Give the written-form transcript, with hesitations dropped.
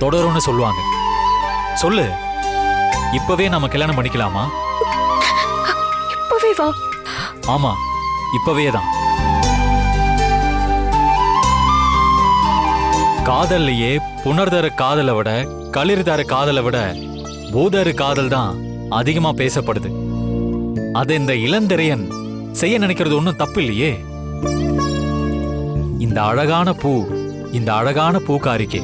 தொடரும்னு சொல்லுவாங்க. சொல்லு, இப்பவே நாம கல்யாணம் பண்ணிக்கலாமா? இப்பவே வா. ஆமா, இப்பவே தான். காதல்லையே புனர்தர காதலை விட, களிர்தர காதலை விட பூதரு காதல் தான் அதிகமா பேசப்படுது. அது இந்த இளந்திரையன் செய்ய நினைக்கிறது ஒன்றும் தப்பு இல்லையே. இந்த அழகான பூ, இந்த அழகான பூக்காரிக்கு